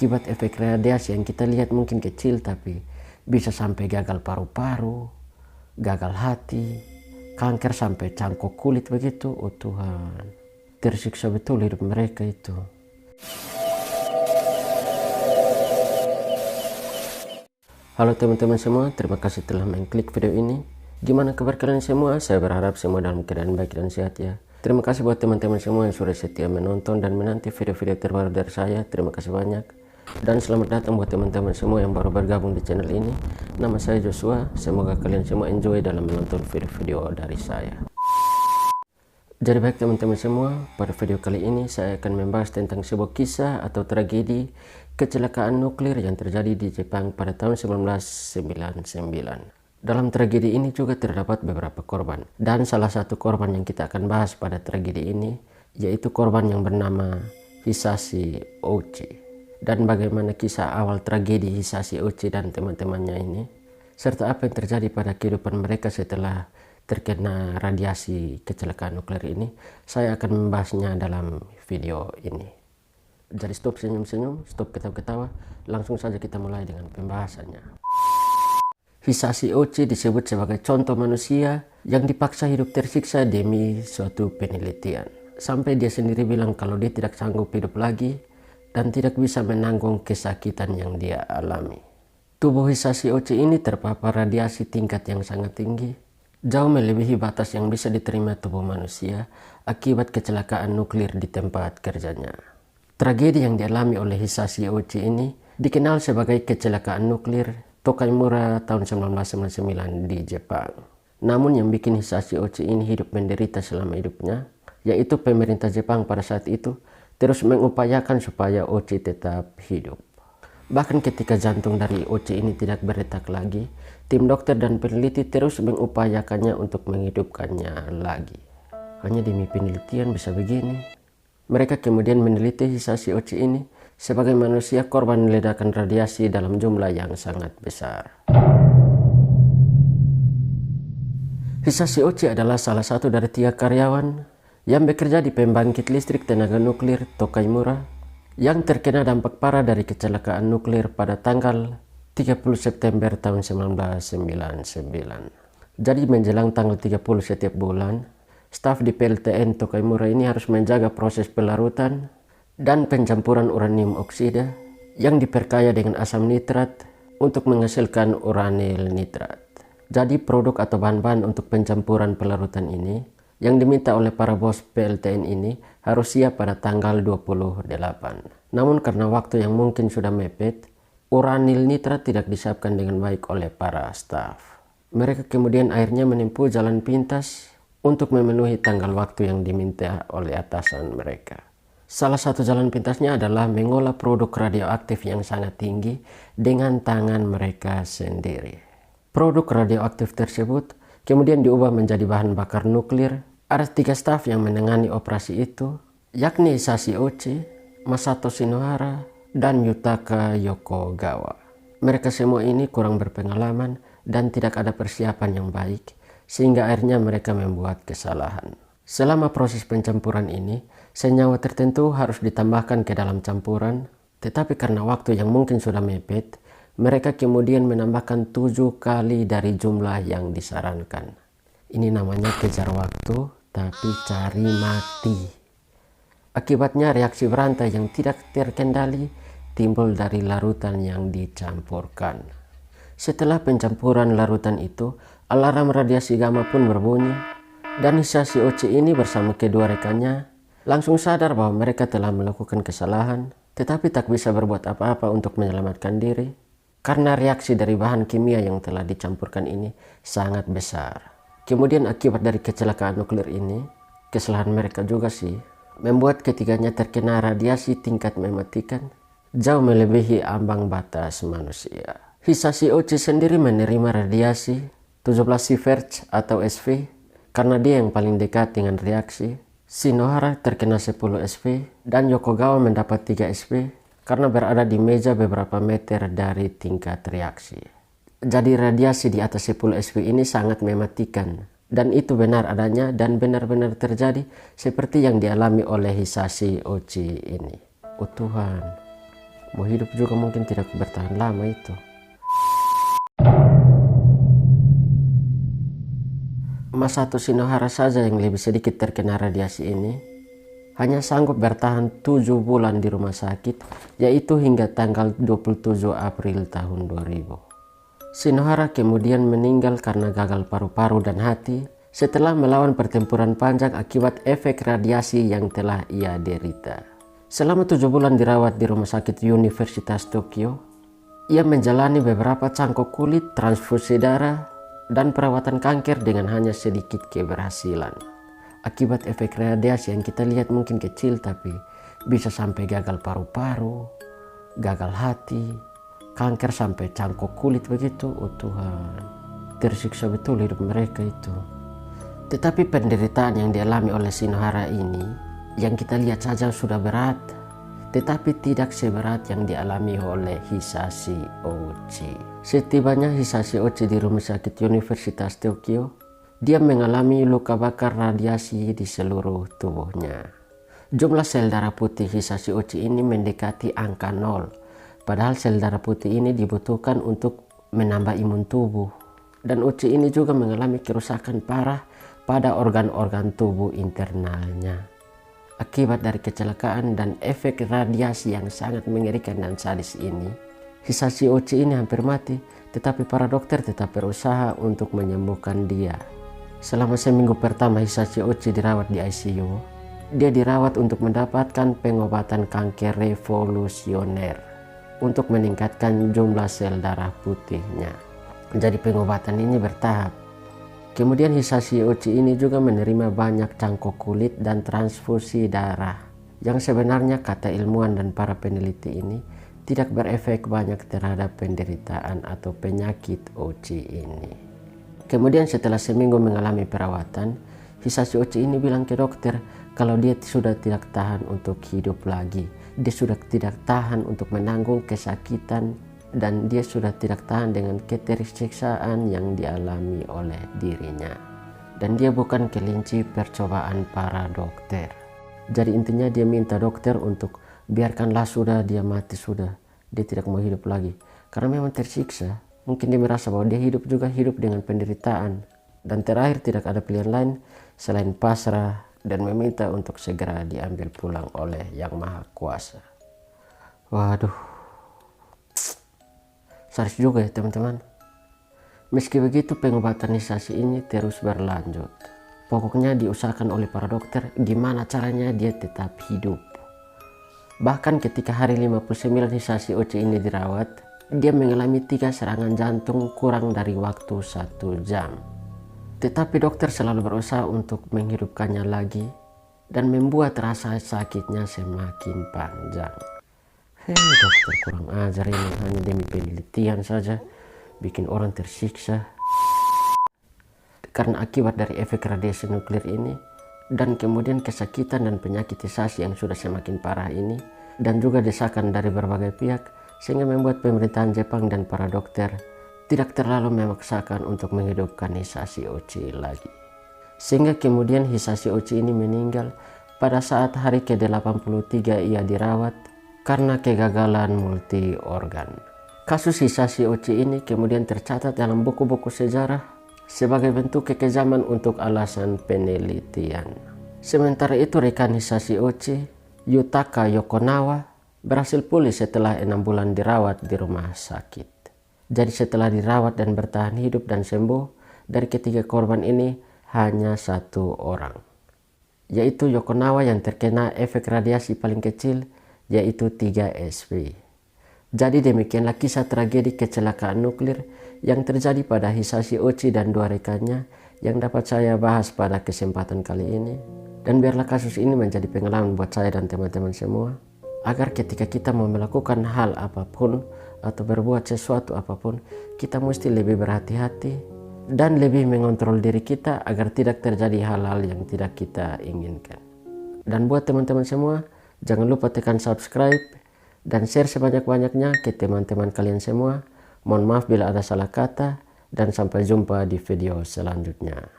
Akibat efek radiasi yang kita lihat mungkin kecil, tapi bisa sampai gagal paru-paru, gagal hati, kanker sampai cangkok kulit begitu. Oh Tuhan, tersiksa betul hidup mereka itu. Halo teman-teman semua, terima kasih telah mengklik video ini. Gimana kabar kalian semua? Saya berharap semua dalam keadaan baik dan sehat ya. Terima kasih buat teman-teman semua yang sudah setia menonton dan menanti video-video terbaru dari saya. Terima kasih banyak. Dan selamat datang buat teman-teman semua yang baru bergabung di channel ini. Nama saya Joshua. Semoga kalian semua enjoy dalam menonton video-video dari saya. Jadi baik teman-teman semua, pada video kali ini saya akan membahas tentang sebuah kisah atau tragedi kecelakaan nuklir yang terjadi di Jepang pada tahun 1999. Dalam tragedi ini juga terdapat beberapa korban, dan salah satu korban yang kita akan bahas pada tragedi ini yaitu korban yang bernama Hisashi Ouchi. Dan bagaimana kisah awal tragedi Hisashi Ouchi dan teman-temannya ini, serta apa yang terjadi pada kehidupan mereka setelah terkena radiasi kecelakaan nuklir ini, saya akan membahasnya dalam video ini. Jadi stop senyum-senyum, stop ketawa-ketawa, langsung saja kita mulai dengan pembahasannya. Hisashi Ouchi disebut sebagai contoh manusia yang dipaksa hidup tersiksa demi suatu penelitian. Sampai dia sendiri bilang kalau dia tidak sanggup hidup lagi dan tidak bisa menanggung kesakitan yang dia alami. Tubuh Hisashi Ouchi ini terpapar radiasi tingkat yang sangat tinggi, jauh melebihi batas yang bisa diterima tubuh manusia akibat kecelakaan nuklir di tempat kerjanya. Tragedi yang dialami oleh Hisashi Ouchi ini dikenal sebagai kecelakaan nuklir Tokaimura tahun 1999 di Jepang. Namun yang bikin Hisashi Ouchi ini hidup menderita selama hidupnya, yaitu pemerintah Jepang pada saat itu terus mengupayakan supaya Ouchi tetap hidup. Bahkan ketika jantung dari Ouchi ini tidak berdetak lagi, tim dokter dan peneliti terus mengupayakannya untuk menghidupkannya lagi. Hanya demi penelitian bisa begini. Mereka kemudian meneliti Hisashi Ouchi ini sebagai manusia korban ledakan radiasi dalam jumlah yang sangat besar. Hisashi Ouchi adalah salah satu dari 3 karyawan yang bekerja di pembangkit listrik tenaga nuklir Tokaimura yang terkena dampak parah dari kecelakaan nuklir pada tanggal 30 September tahun 1999. Jadi menjelang tanggal 30 setiap bulan, staf di PLTN Tokaimura ini harus menjaga proses pelarutan dan pencampuran uranium oksida yang diperkaya dengan asam nitrat untuk menghasilkan uranil nitrat. Jadi produk atau bahan-bahan untuk pencampuran pelarutan ini yang diminta oleh para bos PLTN ini harus siap pada tanggal 28. Namun karena waktu yang mungkin sudah mepet, uranil nitrat tidak disiapkan dengan baik oleh para staf. Mereka kemudian akhirnya menempuh jalan pintas untuk memenuhi tanggal waktu yang diminta oleh atasan mereka. Salah satu jalan pintasnya adalah mengolah produk radioaktif yang sangat tinggi dengan tangan mereka sendiri. Produk radioaktif tersebut kemudian diubah menjadi bahan bakar nuklir. Ada 3 staf yang menangani operasi itu, yakni Hisashi Ouchi, Masato Shinohara, dan Yutaka Yokogawa. Mereka semua ini kurang berpengalaman dan tidak ada persiapan yang baik, sehingga akhirnya mereka membuat kesalahan. Selama proses pencampuran ini, senyawa tertentu harus ditambahkan ke dalam campuran, tetapi karena waktu yang mungkin sudah mepet, mereka kemudian menambahkan 7 kali dari jumlah yang disarankan. Ini namanya kejar waktu, tapi cari mati. Akibatnya reaksi berantai yang tidak terkendali timbul dari larutan yang dicampurkan. Setelah pencampuran larutan itu, alarm radiasi gamma pun berbunyi, dan Hisashi Ouchi ini bersama kedua rekannya langsung sadar bahwa mereka telah melakukan kesalahan, tetapi tak bisa berbuat apa-apa untuk menyelamatkan diri karena reaksi dari bahan kimia yang telah dicampurkan ini sangat besar. Kemudian akibat dari kecelakaan nuklir ini, kesalahan mereka juga sih, membuat ketiganya terkena radiasi tingkat mematikan, jauh melebihi ambang batas manusia. Hisashi Ouchi sendiri menerima radiasi 17 sievert atau SV karena dia yang paling dekat dengan reaksi. Shinohara terkena 10 SV dan Yokogawa mendapat 3 SV karena berada di meja beberapa meter dari tingkat reaksi. Jadi radiasi di atas 10 SV ini sangat mematikan, dan itu benar adanya dan benar-benar terjadi seperti yang dialami oleh Hisashi Ouchi ini. Oh Tuhan, Mau hidup juga mungkin tidak bertahan lama itu. Masato Shinohara saja yang lebih sedikit terkena radiasi ini hanya sanggup bertahan 7 bulan di rumah sakit, yaitu hingga tanggal 27 April tahun 2000. Shinohara kemudian meninggal karena gagal paru-paru dan hati setelah melawan pertempuran panjang akibat efek radiasi yang telah ia derita. Selama 7 bulan dirawat di rumah sakit Universitas Tokyo, ia menjalani beberapa cangkok kulit, transfusi darah, dan perawatan kanker dengan hanya sedikit keberhasilan. Akibat efek radiasi yang kita lihat mungkin kecil, tapi bisa sampai gagal paru-paru, gagal hati, kanker sampai cangkok kulit begitu. Oh Tuhan, tersiksa betul hidup mereka itu. Tetapi penderitaan yang dialami oleh Shinohara ini, yang kita lihat saja sudah berat, tetapi tidak seberat yang dialami oleh Hisashi Ouchi. Setibanya Hisashi Ouchi di rumah sakit Universitas Tokyo, dia mengalami luka bakar radiasi di seluruh tubuhnya. Jumlah sel darah putih Hisashi Ouchi ini mendekati angka 0. Padahal sel darah putih ini dibutuhkan untuk menambah imun tubuh. Dan Ouchi ini juga mengalami kerusakan parah pada organ-organ tubuh internalnya. Akibat dari kecelakaan dan efek radiasi yang sangat mengerikan dan sadis ini, Hisashi Ouchi ini hampir mati, tetapi para dokter tetap berusaha untuk menyembuhkan dia. Selama seminggu pertama Hisashi Ouchi dirawat di ICU, dia dirawat untuk mendapatkan pengobatan kanker revolusioner untuk meningkatkan jumlah sel darah putihnya. Jadi pengobatan ini bertahap. Kemudian Hisashi Ouchi ini juga menerima banyak cangkok kulit dan transfusi darah, yang sebenarnya kata ilmuwan dan para peneliti ini tidak berefek banyak terhadap penderitaan atau penyakit Ouchi ini. Kemudian setelah seminggu mengalami perawatan, Hisashi Ouchi ini bilang ke dokter kalau dia sudah tidak tahan untuk hidup lagi. Dia sudah tidak tahan untuk menanggung kesakitan dan dia sudah tidak tahan dengan ketersiksaan yang dialami oleh dirinya. Dan dia bukan kelinci percobaan para dokter. Jadi intinya dia minta dokter untuk biarkanlah sudah, dia mati sudah. Dia tidak mau hidup lagi. Karena memang tersiksa. Mungkin dia merasa bahwa dia hidup juga hidup dengan penderitaan. Dan terakhir tidak ada pilihan lain selain pasrah dan meminta untuk segera diambil pulang oleh Yang Maha Kuasa. Waduh, sadis juga ya teman-teman. Meski begitu pengobatan Hisashi ini terus berlanjut. Pokoknya diusahakan oleh para dokter gimana caranya dia tetap hidup. Bahkan ketika hari 59 Hisashi Ouchi ini dirawat, dia mengalami 3 serangan jantung kurang dari waktu 1 jam. Tetapi dokter selalu berusaha untuk menghidupkannya lagi dan membuat rasa sakitnya semakin panjang. Dokter kurang ajar ini, hanya demi penelitian saja bikin orang tersiksa. Karena akibat dari efek radiasi nuklir ini dan kemudian kesakitan dan penyakit Hisashi yang sudah semakin parah ini dan juga desakan dari berbagai pihak, sehingga membuat pemerintahan Jepang dan para dokter tidak terlalu memaksakan untuk menghidupkan Hisashi Ouchi lagi. Sehingga kemudian Hisashi Ouchi ini meninggal pada saat hari ke-83 ia dirawat karena kegagalan multi organ. Kasus Hisashi Ouchi ini kemudian tercatat dalam buku-buku sejarah sebagai bentuk kekejaman untuk alasan penelitian. Sementara itu rekan Hisashi Ouchi, Yutaka Yokonawa, berhasil pulih setelah 6 bulan dirawat di rumah sakit. Jadi setelah dirawat dan bertahan hidup dan sembuh, dari ketiga korban ini hanya 1 orang, yaitu Yokonawa yang terkena efek radiasi paling kecil, yaitu 3 SV. Jadi demikianlah kisah tragedi kecelakaan nuklir yang terjadi pada Hisashi Ouchi dan 2 rekannya yang dapat saya bahas pada kesempatan kali ini. Dan biarlah kasus ini menjadi pengalaman buat saya dan teman-teman semua, agar ketika kita mau melakukan hal apapun atau berbuat sesuatu apapun, kita mesti lebih berhati-hati dan lebih mengontrol diri kita agar tidak terjadi hal-hal yang tidak kita inginkan. Dan buat teman-teman semua, jangan lupa tekan subscribe dan share sebanyak-banyaknya ke teman-teman kalian semua. Mohon maaf bila ada salah kata dan sampai jumpa di video selanjutnya.